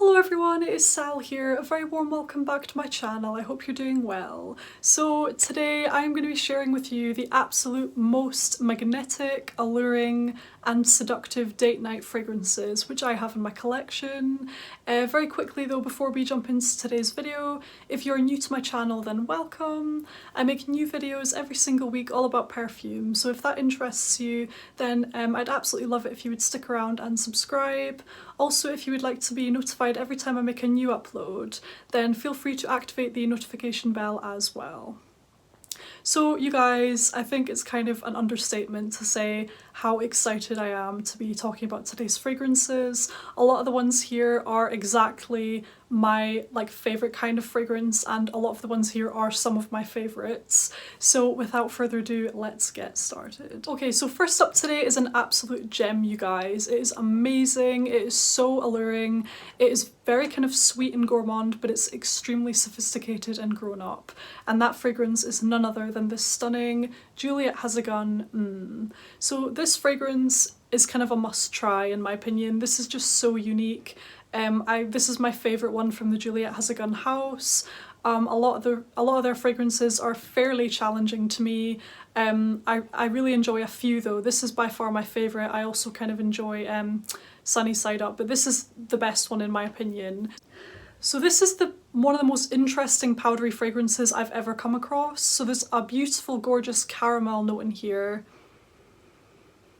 Hello everyone, it is Sal here. A very warm welcome back to my channel. I hope you're doing well. So today I'm going to be sharing with you the absolute most magnetic, alluring and seductive date night fragrances which I have in my collection. Very quickly though, before we jump into today's video, if you're new to my channel then welcome. I make new videos every single week all about perfume, so if that interests you then I'd absolutely love it if you would stick around and subscribe. Also, if you would like to be notified every time I make a new upload, then feel free to activate the notification bell as well. So you guys, I think it's kind of an understatement to say how excited I am to be talking about today's fragrances. A lot of the ones here are exactly my favorite kind of fragrance, and a lot of the ones here are some of my favorites. So without further ado, let's get started. Okay, so first up today is an absolute gem, you guys. It is amazing, it is so alluring, it is very kind of sweet and gourmand, but it's extremely sophisticated and grown up. And that fragrance is none other than this stunning Juliette Has So this fragrance is kind of a must try in my opinion. This is just so unique. This is my favourite one from the Juliette Has house. A lot of their fragrances are fairly challenging to me. I really enjoy a few though. This is by far my favourite. I also kind of enjoy Sunny Side Up, but this is the best one in my opinion. So this is one of the most interesting powdery fragrances I've ever come across. So there's a beautiful, gorgeous caramel note in here.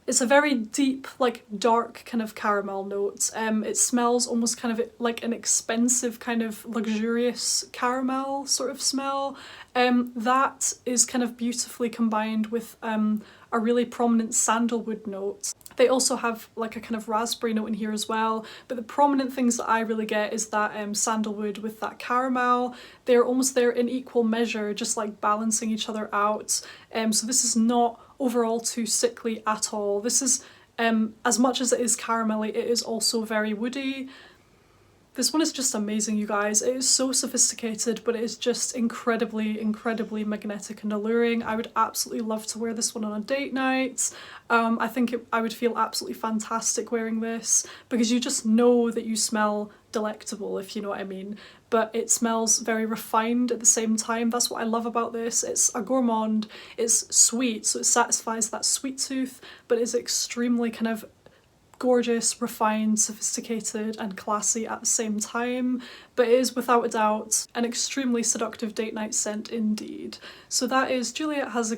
It's a very deep, dark kind of caramel note. It smells almost kind of like an expensive kind of luxurious caramel sort of smell. That is kind of beautifully combined with a really prominent sandalwood note. They also have like a kind of raspberry note in here as well, but the prominent things that I really get is that sandalwood with that caramel. They're almost there in equal measure, just like balancing each other out. So this is not overall too sickly at all. This is, as much as it is caramelly, it is also very woody. This one is just amazing, you guys. It is so sophisticated, but it is just incredibly, incredibly magnetic and alluring. I would absolutely love to wear this one on a date night. I think I would feel absolutely fantastic wearing this because you just know that you smell delectable, if you know what I mean. But it smells very refined at the same time. That's what I love about this. It's a gourmand, it's sweet, so it satisfies that sweet tooth, but it's extremely kind of gorgeous, refined, sophisticated and classy at the same time, but it is without a doubt an extremely seductive date night scent indeed. So that is Juliette Has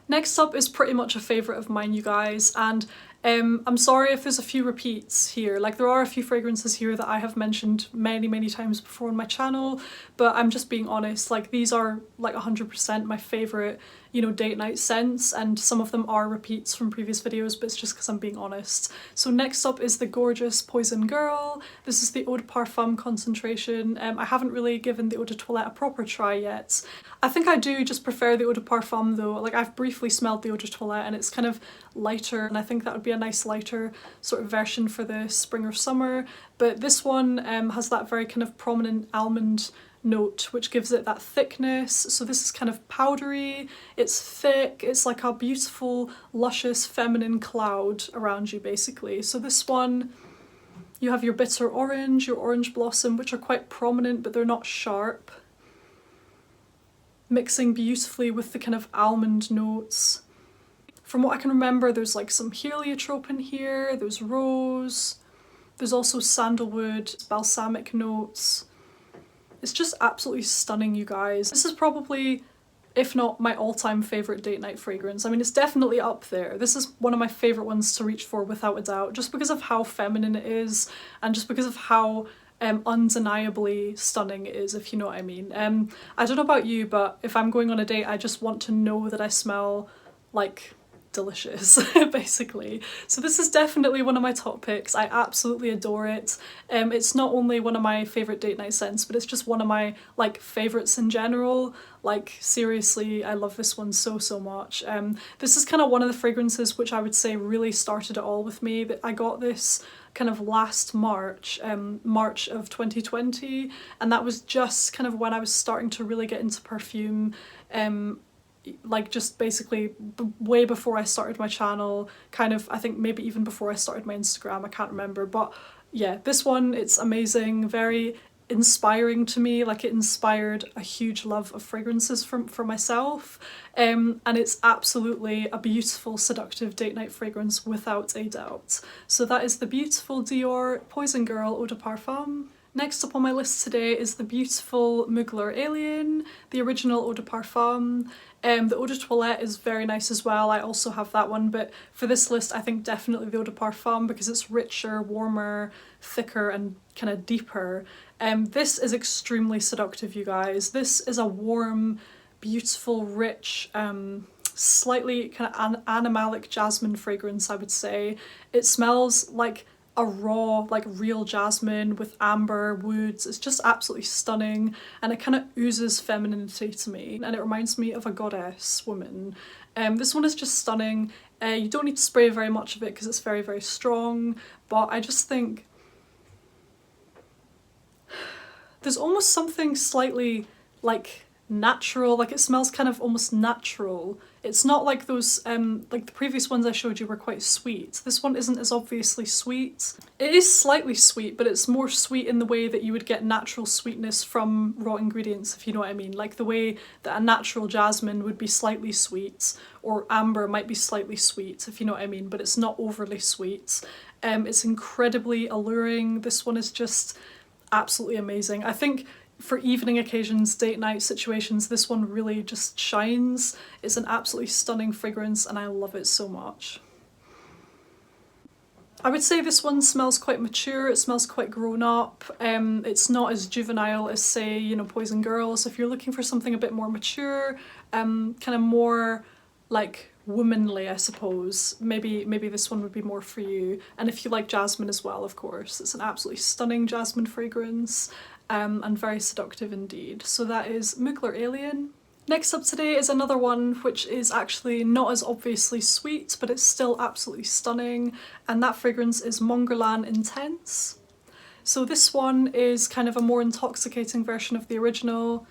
Next up is pretty much a favourite of mine, you guys, and I'm sorry if there's a few repeats here. There are a few fragrances here that I have mentioned many times before on my channel, but I'm just being honest, these are 100% my favourite, date night scents, and some of them are repeats from previous videos, but it's just because I'm being honest. So next up is the gorgeous Poison Girl. This is the Eau de Parfum concentration. I haven't really given the Eau de Toilette a proper try yet. I think I do just prefer the Eau de Parfum though. I've briefly smelled the Eau de Toilette and it's kind of lighter, and I think that would be a nice lighter sort of version for the spring or summer. But this one has that very kind of prominent almond note which gives it that thickness. So this is kind of powdery, it's thick, it's like a beautiful luscious feminine cloud around you basically. So this one, you have your bitter orange, your orange blossom, which are quite prominent but they're not sharp, mixing beautifully with the kind of almond notes. From what I can remember, there's some heliotrope in here, there's rose, there's also sandalwood, balsamic notes. It's just absolutely stunning, you guys. This is probably, if not my all-time favourite date night fragrance. I mean, it's definitely up there. This is one of my favourite ones to reach for without a doubt, just because of how feminine it is and just because of how undeniably stunning it is, if you know what I mean. I don't know about you, but if I'm going on a date, I just want to know that I smell delicious basically. So this is definitely one of my top picks. I absolutely adore it. It's not only one of my favourite date night scents, but it's just one of my favourites in general. Seriously, I love this one so much. This is kind of one of the fragrances which I would say really started it all with me. I got this kind of last March, March of 2020, and that was just kind of when I was starting to really get into perfume. Just basically way before I started my channel, kind of, I think maybe even before I started my Instagram, I can't remember, but yeah, this one, it's amazing, very inspiring to me. Like, it inspired a huge love of fragrances for myself, and it's absolutely a beautiful, seductive date night fragrance without a doubt. So that is the beautiful Dior Poison Girl Eau de Parfum. Next up on my list today is the beautiful Mugler Alien, the original Eau de Parfum. The Eau de Toilette is very nice as well, I also have that one, but for this list I think definitely the Eau de Parfum because it's richer, warmer, thicker and kind of deeper. This is extremely seductive, you guys. This is a warm, beautiful, rich, slightly kind of animalic jasmine fragrance, I would say. It smells like a raw, like real jasmine with amber woods. It's just absolutely stunning, and it kind of oozes femininity to me, and it reminds me of a goddess woman. This one is just stunning. You don't need to spray very much of it because it's very, very strong, but I just think there's almost something slightly like natural, like it smells kind of almost natural. It's not like those, like the previous ones I showed you were quite sweet. This one isn't as obviously sweet. It is slightly sweet, but it's more sweet in the way that you would get natural sweetness from raw ingredients, if you know what I mean. Like the way that a natural jasmine would be slightly sweet, or amber might be slightly sweet, if you know what I mean, but it's not overly sweet. It's incredibly alluring. This one is just absolutely amazing. I think for evening occasions, date night situations, this one really just shines. It's an absolutely stunning fragrance and I love it so much. I would say this one smells quite mature, it smells quite grown up. It's not as juvenile as, say, you know, Poison Girl. So if you're looking for something a bit more mature, kind of more like womanly, I suppose, maybe this one would be more for you. And if you like jasmine as well, of course, it's an absolutely stunning jasmine fragrance, and very seductive indeed. So that is Mugler Alien. Next up today is another one which is actually not as obviously sweet, but it's still absolutely stunning, and that fragrance is Mongolian Intense. So this one is kind of a more intoxicating version of the original.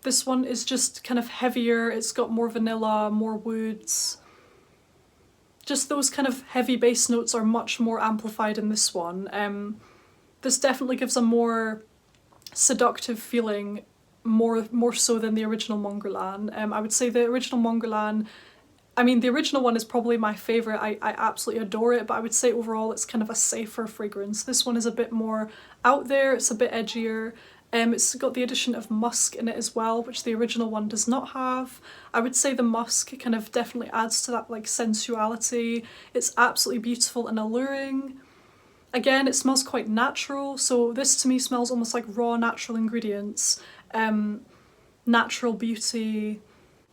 This one is just kind of heavier, it's got more vanilla, more woods. Just those kind of heavy bass notes are much more amplified in this one. This definitely gives a more seductive feeling, more so than the original Mongolian. I would say the original Mongolian, I mean the original one is probably my favourite, I absolutely adore it, but I would say overall it's kind of a safer fragrance. This one is a bit more out there, it's a bit edgier. It's got the addition of musk in it as well, which the original one does not have. I would say the musk kind of definitely adds to that like sensuality. It's absolutely beautiful and alluring. Again, it smells quite natural, so this to me smells almost like raw natural ingredients, natural beauty.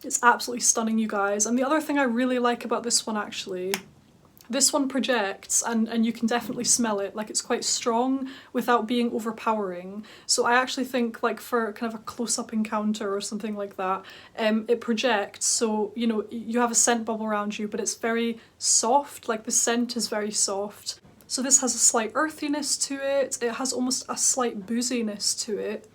It's absolutely stunning, you guys. And the other thing I really like about this one actually, this one projects and you can definitely smell it, like it's quite strong without being overpowering. So I actually think like for kind of a close-up encounter or something like that, it projects, so you know, you have a scent bubble around you, but it's very soft, like the scent is very soft. So this has a slight earthiness to it, it has almost a slight booziness to it.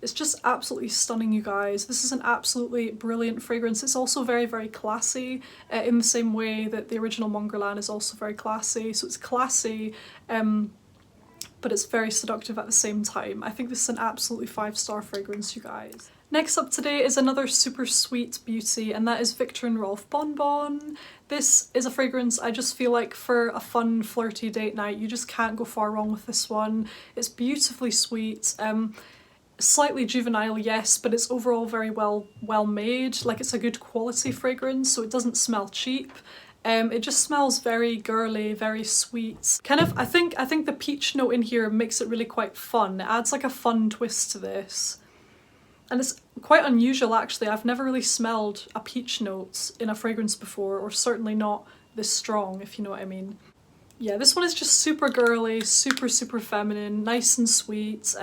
It's just absolutely stunning, you guys. This is an absolutely brilliant fragrance. It's also very, very classy, in the same way that the original Mongolian is also very classy. So it's classy, but it's very seductive at the same time. I think this is an absolutely 5-star fragrance, you guys. Next up today is another super sweet beauty, and that is Viktor and Rolf Bonbon. This is a fragrance I just feel like for a fun, flirty date night, you just can't go far wrong with this one. It's beautifully sweet. Slightly juvenile, yes, but it's overall very well made. Like, it's a good quality fragrance, so it doesn't smell cheap. It just smells very girly, very sweet. Kind of, I think the peach note in here makes it really quite fun. It adds like a fun twist to this. And it's quite unusual actually. I've never really smelled a peach note in a fragrance before, or certainly not this strong, if you know what I mean. Yeah, this one is just super girly, super feminine, nice and sweet,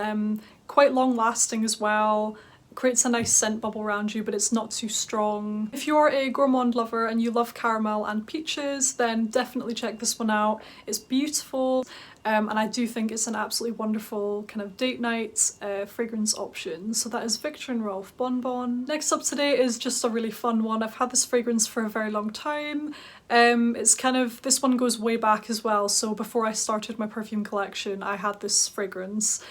quite long lasting as well. Creates a nice scent bubble around you, but it's not too strong. If you're a gourmand lover and you love caramel and peaches, then definitely check this one out. It's beautiful. and I do think it's an absolutely wonderful kind of date night fragrance option. So that is Viktor and Rolf Bonbon. Next up today is just a really fun one. I've had this fragrance for a very long time. It's kind of, this one goes way back as well, so before I started my perfume collection I had this fragrance.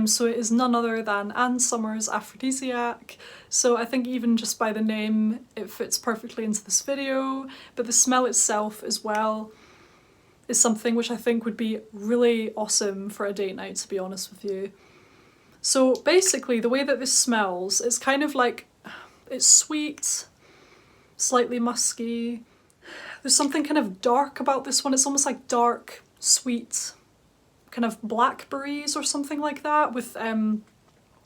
So it is none other than Summers Aphrodisiac. So I think even just by the name it fits perfectly into this video, but the smell itself as well is something which I think would be really awesome for a date night, to be honest with you. So basically the way that this smells, it's kind of like, it's sweet, slightly musky. There's something kind of dark about this one. It's almost like dark, sweet, kind of blackberries or something like that, with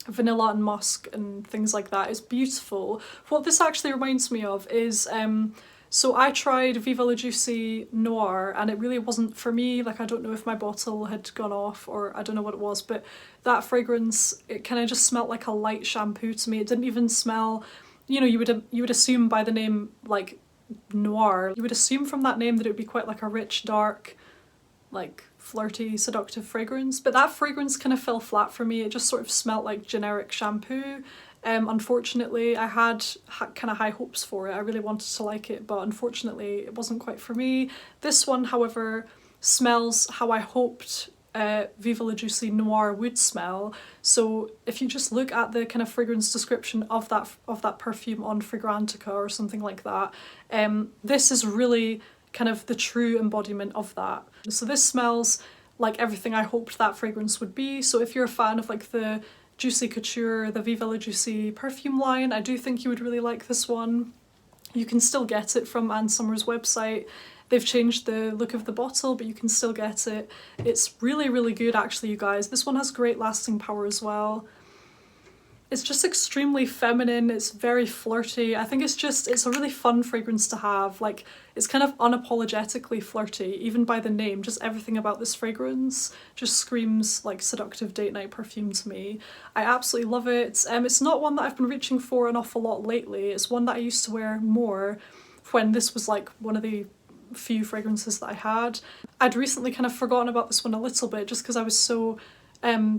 vanilla and musk and things like that. It's beautiful. What this actually reminds me of is, so I tried Viva La Juicy Noir and it really wasn't for me. Like, I don't know if my bottle had gone off or I don't know what it was, but that fragrance, it kind of just smelled like a light shampoo to me. It didn't even smell, you know, you would assume by the name like Noir, you would assume from that name that it would be quite like a rich, dark, like flirty, seductive fragrance, but that fragrance kind of fell flat for me. It just sort of smelled like generic shampoo. Unfortunately, I had kind of high hopes for it. I really wanted to like it, but unfortunately it wasn't quite for me. This one, however, smells how I hoped Viva La Juicy Noir would smell. So if you just look at the kind of fragrance description of that perfume on Fragrantica or something like that, this is really kind of the true embodiment of that. So this smells like everything I hoped that fragrance would be. So if you're a fan of like the Juicy Couture, the Viva La Juicy perfume line, I do think you would really like this one. You can still get it from Ann Summers' website. They've changed the look of the bottle, but you can still get it. It's really, really good actually, you guys. This one has great lasting power as well. It's just extremely feminine, it's very flirty. I think it's a really fun fragrance to have. Like, it's kind of unapologetically flirty, even by the name. Just everything about this fragrance just screams like seductive date night perfume to me. I absolutely love it. It's not one that I've been reaching for an awful lot lately. It's one that I used to wear more when this was like one of the few fragrances that I had. I'd recently kind of forgotten about this one a little bit just because I was so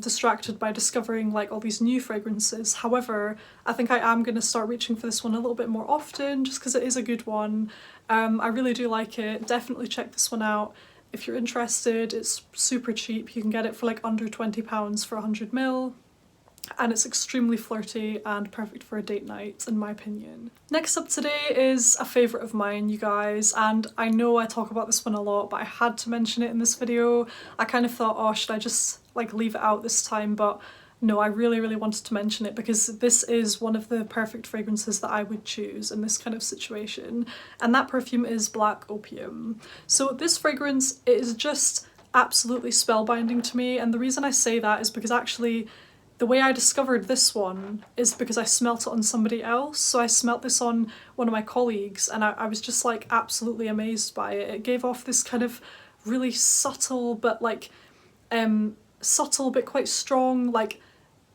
distracted by discovering like all these new fragrances. However, I think I am going to start reaching for this one a little bit more often just because it is a good one. I really do like it. Definitely check this one out if you're interested. It's super cheap. You can get it for like under £20 for 100ml. And it's extremely flirty and perfect for a date night, in my opinion. Next up today is a favourite of mine, you guys, and I know I talk about this one a lot, but I had to mention it in this video. I kind of thought, oh, should I just like leave it out this time, but no, I really, really wanted to mention it because this is one of the perfect fragrances that I would choose in this kind of situation, and that perfume is Black Opium. So this fragrance is just absolutely spellbinding to me, and the reason I say that is because actually the way I discovered this one is because I smelt it on somebody else. So I smelt this on one of my colleagues and I was just like absolutely amazed by it. It gave off this kind of really subtle but like subtle but quite strong, like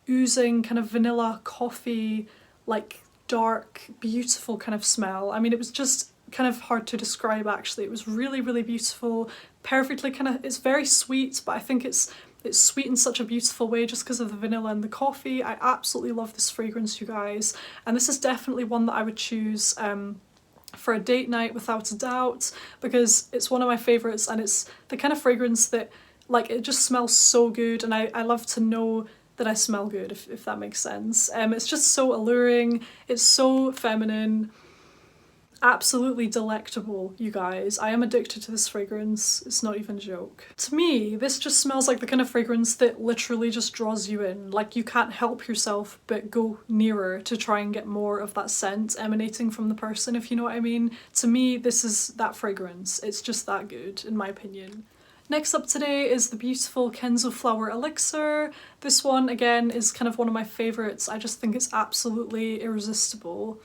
oozing kind of vanilla coffee, like dark, beautiful kind of smell. I mean, it was just kind of hard to describe actually. It was really, really beautiful, perfectly kind of, it's very sweet, but I think it's sweet in such a beautiful way just because of the vanilla and the coffee. I absolutely love this fragrance, you guys, and this is definitely one that I would choose for a date night without a doubt, because it's one of my favourites and it's the kind of fragrance that like it just smells so good, and I love to know that I smell good, if that makes sense. It's just so alluring, it's so feminine. Absolutely delectable, you guys. I am addicted to this fragrance, it's not even a joke. To me, this just smells like the kind of fragrance that literally just draws you in. Like, you can't help yourself but go nearer to try and get more of that scent emanating from the person, if you know what I mean. To me, this is that fragrance. It's just that good, in my opinion. Next up today is the beautiful Kenzo Flower Elixir. This one, again, is kind of one of my favourites. I just think it's absolutely irresistible.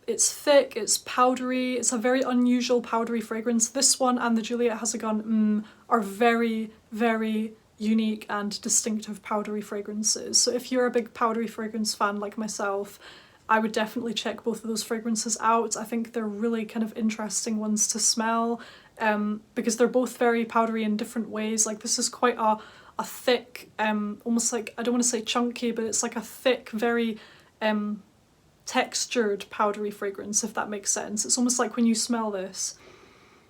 It's thick, it's powdery, it's a very unusual powdery fragrance. This one and the Juliette Has are very, very unique and distinctive powdery fragrances. So if you're a big powdery fragrance fan like myself, I would definitely check both of those fragrances out. I think they're really kind of interesting ones to smell. because they're both very powdery in different ways. Like this is quite a thick, almost like, I don't want to say chunky, but it's like a thick, very textured powdery fragrance, if that makes sense. It's almost like when you smell this,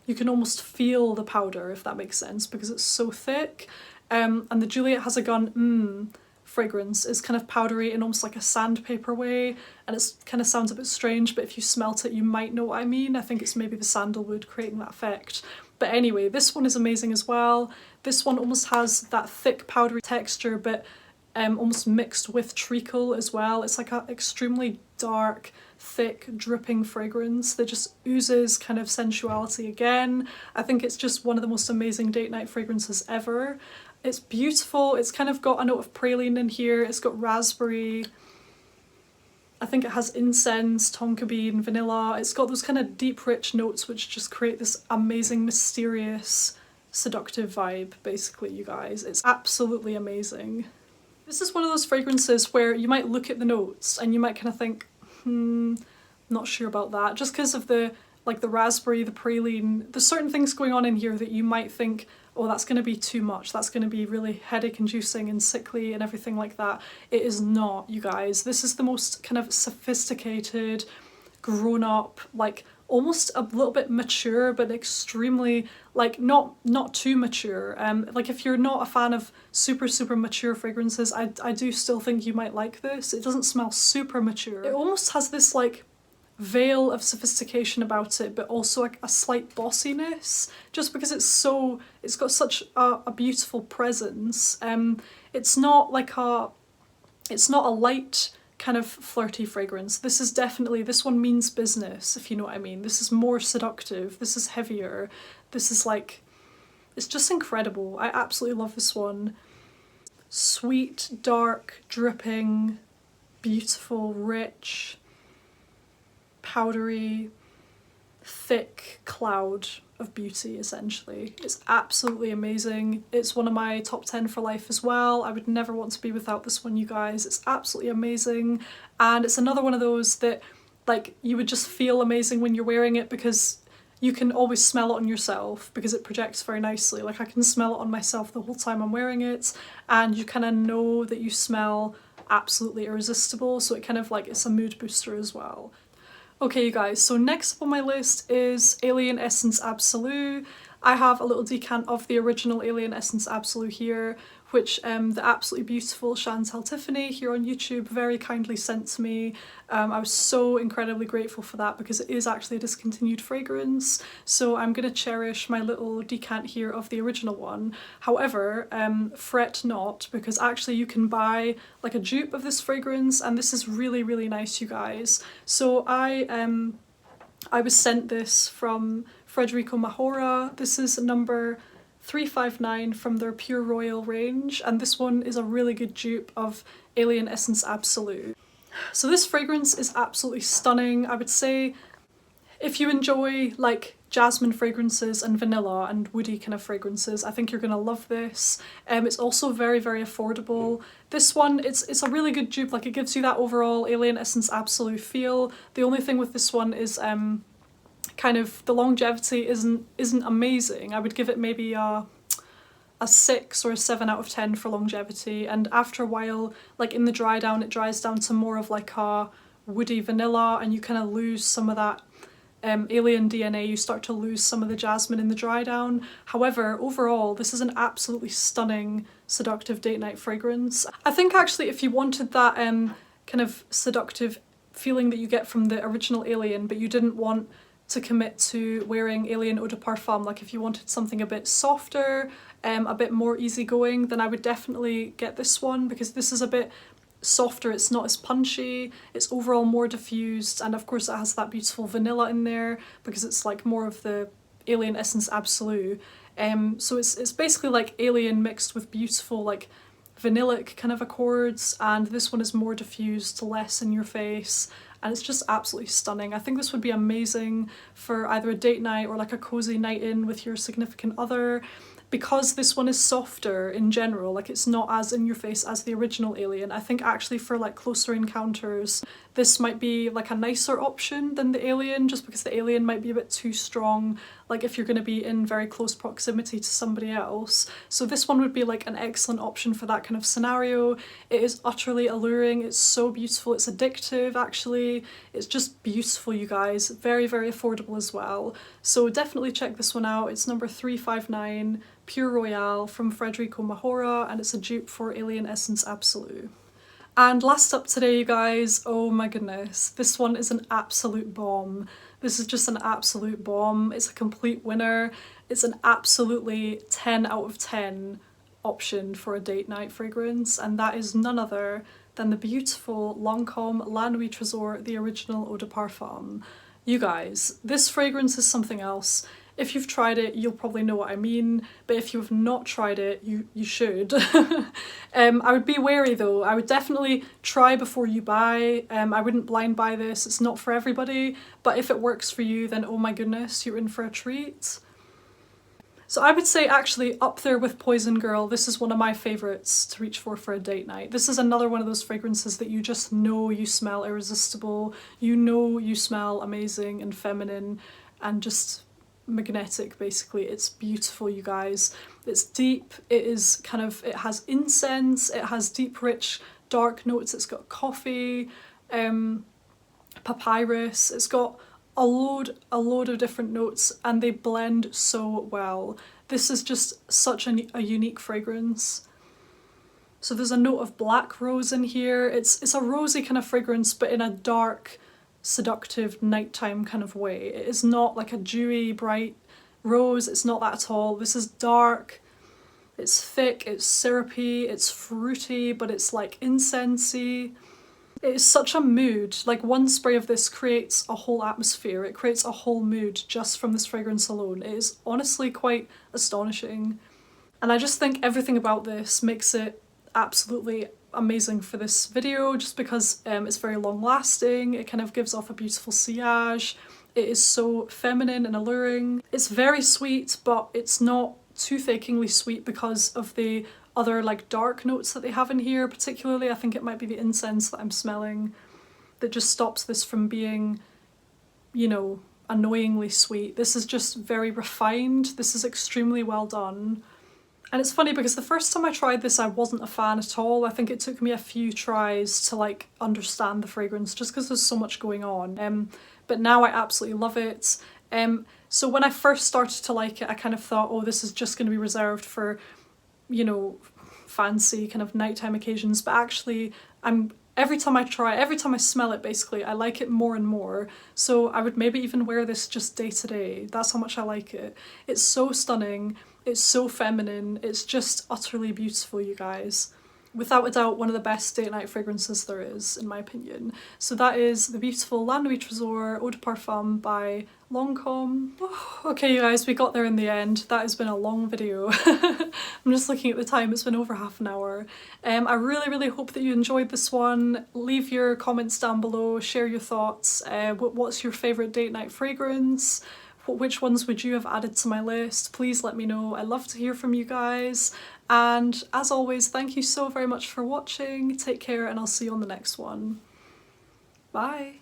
you can almost feel the powder, if that makes sense, because it's so thick. And the Juliette Has a Gun fragrance is kind of powdery in almost like a sandpaper way, and it kind of sounds a bit strange, but if you smelt it you might know what I mean. I think it's maybe the sandalwood creating that effect. But anyway, this one is amazing as well. This one almost has that thick powdery texture, but almost mixed with treacle as well. It's like an extremely dark, thick, dripping fragrance that just oozes kind of sensuality again. I think it's just one of the most amazing date night fragrances ever. It's beautiful. It's kind of got a note of praline in here. It's got raspberry. I think it has incense, tonka bean, vanilla. It's got those kind of deep, rich notes which just create this amazing, mysterious, seductive vibe, basically, you guys. It's absolutely amazing. This is one of those fragrances where you might look at the notes and you might kind of think, not sure about that, just because of the raspberry, the praline. There's certain things going on in here that you might think, oh, that's going to be too much, that's going to be really headache inducing and sickly and everything like that. It is not, you guys. This is the most kind of sophisticated, grown up, like almost a little bit mature, but extremely, like, not too mature. Like if you're not a fan of super mature fragrances, I do still think you might like this. It doesn't smell super mature. It almost has this like veil of sophistication about it, but also like a slight bossiness, just because it's got such a beautiful presence. It's not a light kind of flirty fragrance. This one means business, if you know what I mean. This is more seductive, this is heavier, this is like, it's just incredible. I absolutely love this one. Sweet, dark, dripping, beautiful, rich, powdery, thick cloud of beauty, essentially. It's absolutely amazing. It's one of my top 10 for life as well. I would never want to be without this one, you guys. It's absolutely amazing, and it's another one of those that, like, you would just feel amazing when you're wearing it, because you can always smell it on yourself because it projects very nicely. Like, I can smell it on myself the whole time I'm wearing it, and you kind of know that you smell absolutely irresistible, so it kind of like, it's a mood booster as well. Okay, you guys, so next up on my list is Alien Essence Absolue. I have a little decant of the original Alien Essence Absolue here, which the absolutely beautiful Chantal Tiffany here on YouTube very kindly sent to me. I was so incredibly grateful for that, because it is actually a discontinued fragrance, so I'm going to cherish my little decant here of the original one. However, fret not, because actually you can buy like a dupe of this fragrance, and this is really nice, you guys. So I was sent this from Frederico Mahora. This is number 359 from their Pure Royal range, and this one is a really good dupe of Alien Essence Absolue. So this fragrance is absolutely stunning. I would say if you enjoy like jasmine fragrances and vanilla and woody kind of fragrances, I think you're gonna love this. It's also very affordable. This one, it's a really good dupe. Like, it gives you that overall Alien Essence Absolue feel. The only thing with this one is kind of the longevity isn't amazing. I would give it maybe a 6 or a 7 out of 10 for longevity, and after a while, like in the dry down, it dries down to more of like a woody vanilla, and you kind of lose some of that alien DNA. You start to lose some of the jasmine in the dry down. However, overall, this is an absolutely stunning, seductive date night fragrance. I think actually if you wanted that kind of seductive feeling that you get from the original Alien, but you didn't want to commit to wearing Alien Eau de Parfum, like if you wanted something a bit softer, a bit more easygoing, then I would definitely get this one, because this is a bit softer, it's not as punchy, it's overall more diffused, and of course it has that beautiful vanilla in there because it's like more of the Alien Essence Absolue. So it's basically like Alien mixed with beautiful like vanillic kind of accords, and this one is more diffused, less in your face, and it's just absolutely stunning. I think this would be amazing for either a date night or like a cozy night in with your significant other. because this one is softer in general, like it's not as in your face as the original Alien, I think actually for like closer encounters this might be like a nicer option than the Alien, just because the Alien might be a bit too strong, like if you're going to be in very close proximity to somebody else. So this one would be like an excellent option for that kind of scenario. It is utterly alluring, it's so beautiful, it's addictive actually, it's just beautiful you guys, very very affordable as well. So definitely check this one out. It's number 359, Pure Royale from Frederico Mahora, and it's a dupe for Alien Essence Absolue. And last up today you guys, oh my goodness, this one is an absolute bomb. This is just an absolute bomb. It's a complete winner. It's an absolutely 10 out of 10 option for a date night fragrance, and that is none other than the beautiful Lancôme La Nuit Trésor, the original Eau de Parfum. You guys, this fragrance is something else. If you've tried it, you'll probably know what I mean, but if you have not tried it, you should. I would be wary though. I would definitely try before you buy. I wouldn't blind buy this. It's not for everybody, but if it works for you, then oh my goodness, you're in for a treat. So I would say actually up there with Poison Girl, this is one of my favourites to reach for a date night. This is another one of those fragrances that you just know you smell irresistible, you know you smell amazing and feminine and just magnetic basically. It's beautiful you guys. It's deep, it is kind of, it has incense, it has deep rich dark notes, it's got coffee, papyrus, it's got a load of different notes and they blend so well. This is just such a unique fragrance. So there's a note of black rose in here. It's a rosy kind of fragrance but in a dark, seductive nighttime kind of way. It is not like a dewy, bright rose, it's not that at all. This is dark, it's thick, it's syrupy, it's fruity, but it's like incensey. It is such a mood. Like one spray of this creates a whole atmosphere, it creates a whole mood just from this fragrance alone. It is honestly quite astonishing. And I just think everything about this makes it absolutely amazing for this video, just because it's very long lasting, it kind of gives off a beautiful sillage, it is so feminine and alluring. It's very sweet, but it's not tooth-achingly sweet because of the other like dark notes that they have in here. Particularly I think it might be the incense that I'm smelling that just stops this from being, you know, annoyingly sweet. This is just very refined, this is extremely well done. And it's funny because the first time I tried this I wasn't a fan at all. I think it took me a few tries to like understand the fragrance just because there's so much going on. But now I absolutely love it. So when I first started to like it, I kind of thought, oh, this is just going to be reserved for, you know, fancy kind of nighttime occasions. But actually every time I smell it basically, I like it more and more. So I would maybe even wear this just day to day. That's how much I like it. It's so stunning. It's so feminine, it's just utterly beautiful you guys. Without a doubt one of the best date night fragrances there is in my opinion. So that is the beautiful La Nuit Trésor Eau de Parfum by Lancôme. Okay you guys, we got there in the end. That has been a long video. I'm just looking at the time, it's been over half an hour. I really hope that you enjoyed this one. Leave your comments down below, share your thoughts. What's your favourite date night fragrance? Which ones would you have added to my list? Please let me know. I love to hear from you guys. And as always, thank you so very much for watching. Take care and I'll see you on the next one. Bye.